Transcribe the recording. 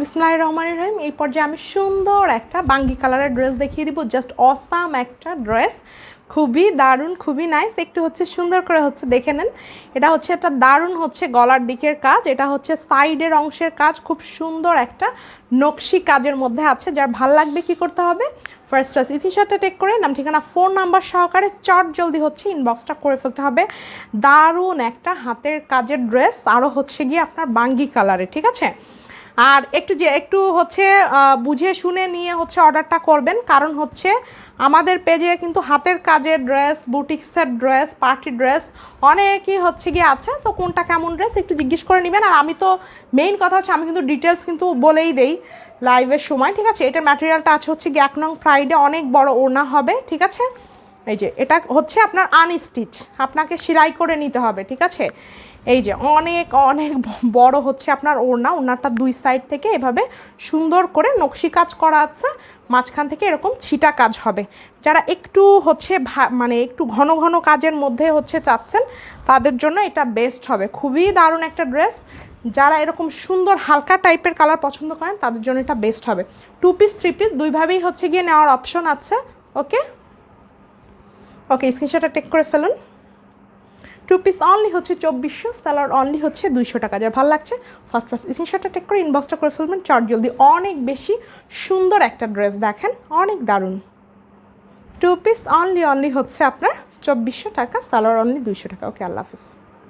বিসমিল্লাহির রহমানির রহিম। এই পর্যায়ে আমি সুন্দর একটা বাঙ্গি কালারের ড্রেস দেখিয়ে দিব। জাস্ট অসাম একটা ড্রেস, খুবই দারুণ, খুবই নাইস। একটু হচ্ছে সুন্দর করে হচ্ছে দেখে নেন। এটা হচ্ছে একটা দারুণ হচ্ছে গলার দিকের কাজ, এটা হচ্ছে সাইডের অংশের কাজ, খুব সুন্দর একটা নকশি কাজের মধ্যে আছে। যার ভাল লাগবে কি করতে হবে, ফার্স্ট স্ক্রিনশটটা টেক করে নাম ঠিকানা ফোন নাম্বার সহকারে চট জলদি হচ্ছে ইনবক্সটা করে ফেলতে হবে। দারুণ একটা হাতের কাজের ড্রেস, আরও হচ্ছে গিয়ে আপনার বাঙ্গি কালারে, ঠিক আছে। আর একটু হচ্ছে বুঝে শুনে নিয়ে হচ্ছে অর্ডারটা করবেন, কারণ হচ্ছে আমাদের পেজে কিন্তু হাতের কাজের ড্রেস, বুটিক্সের ড্রেস, পার্টি ড্রেস অনেকই হচ্ছে গিয়ে আছে। তো কোনটা কেমন ড্রেস একটু জিজ্ঞেস করে নেবেন। আর আমি তো মেইন কথা হচ্ছে আমি কিন্তু ডিটেলস কিন্তু বলেই দেই লাইভের সময়, ঠিক আছে। এটার ম্যাটেরিয়ালটা আছে হচ্ছে গিয়ে 1 নং ফ্রাইডে, অনেক বড় ওড়না হবে, ঠিক আছে। এই যে এটা হচ্ছে আপনার আনস্টিচ, আপনাকে সেলাই করে নিতে হবে, ঠিক আছে। এই যে অনেক অনেক বড় হচ্ছে আপনার ওড়নাটা দুই সাইড থেকে এভাবে সুন্দর করে নকশি কাজ করা আছে, মাঝখান থেকে এরকম ছিটা কাজ হবে। যারা একটু হচ্ছে মানে একটু ঘন ঘন কাজের মধ্যে হচ্ছে চাচ্ছেন তাদের জন্য এটা বেস্ট হবে। খুবই দারুণ একটা ড্রেস। যারা এরকম সুন্দর হালকা টাইপের কালার পছন্দ করেন তাদের জন্য এটা বেস্ট হবে। 2 পিস 3 পিস দুইভাবেই হচ্ছে গিয়ে নেওয়ার অপশন আছে। ওকে ওকে, স্ক্রিনশটটা টেক করে ফেলুন। 2 পিস অনলি হচ্ছে 2400, সালোয়ার অনলি হচ্ছে 200 টাকা। যার ভালো লাগছে ফার্স্ট স্ক্রিনশটটা টেক করে ইনবক্সটা করে ফেলবেন চট জলদি। অনেক বেশি সুন্দর একটা ড্রেস, দেখেন অনেক দারুণ। 2 পিস অনলি হচ্ছে আপনার 2400 টাকা, সালোয়ার অনলি 200 টাকা। ওকে, আল্লাহ হাফিজ।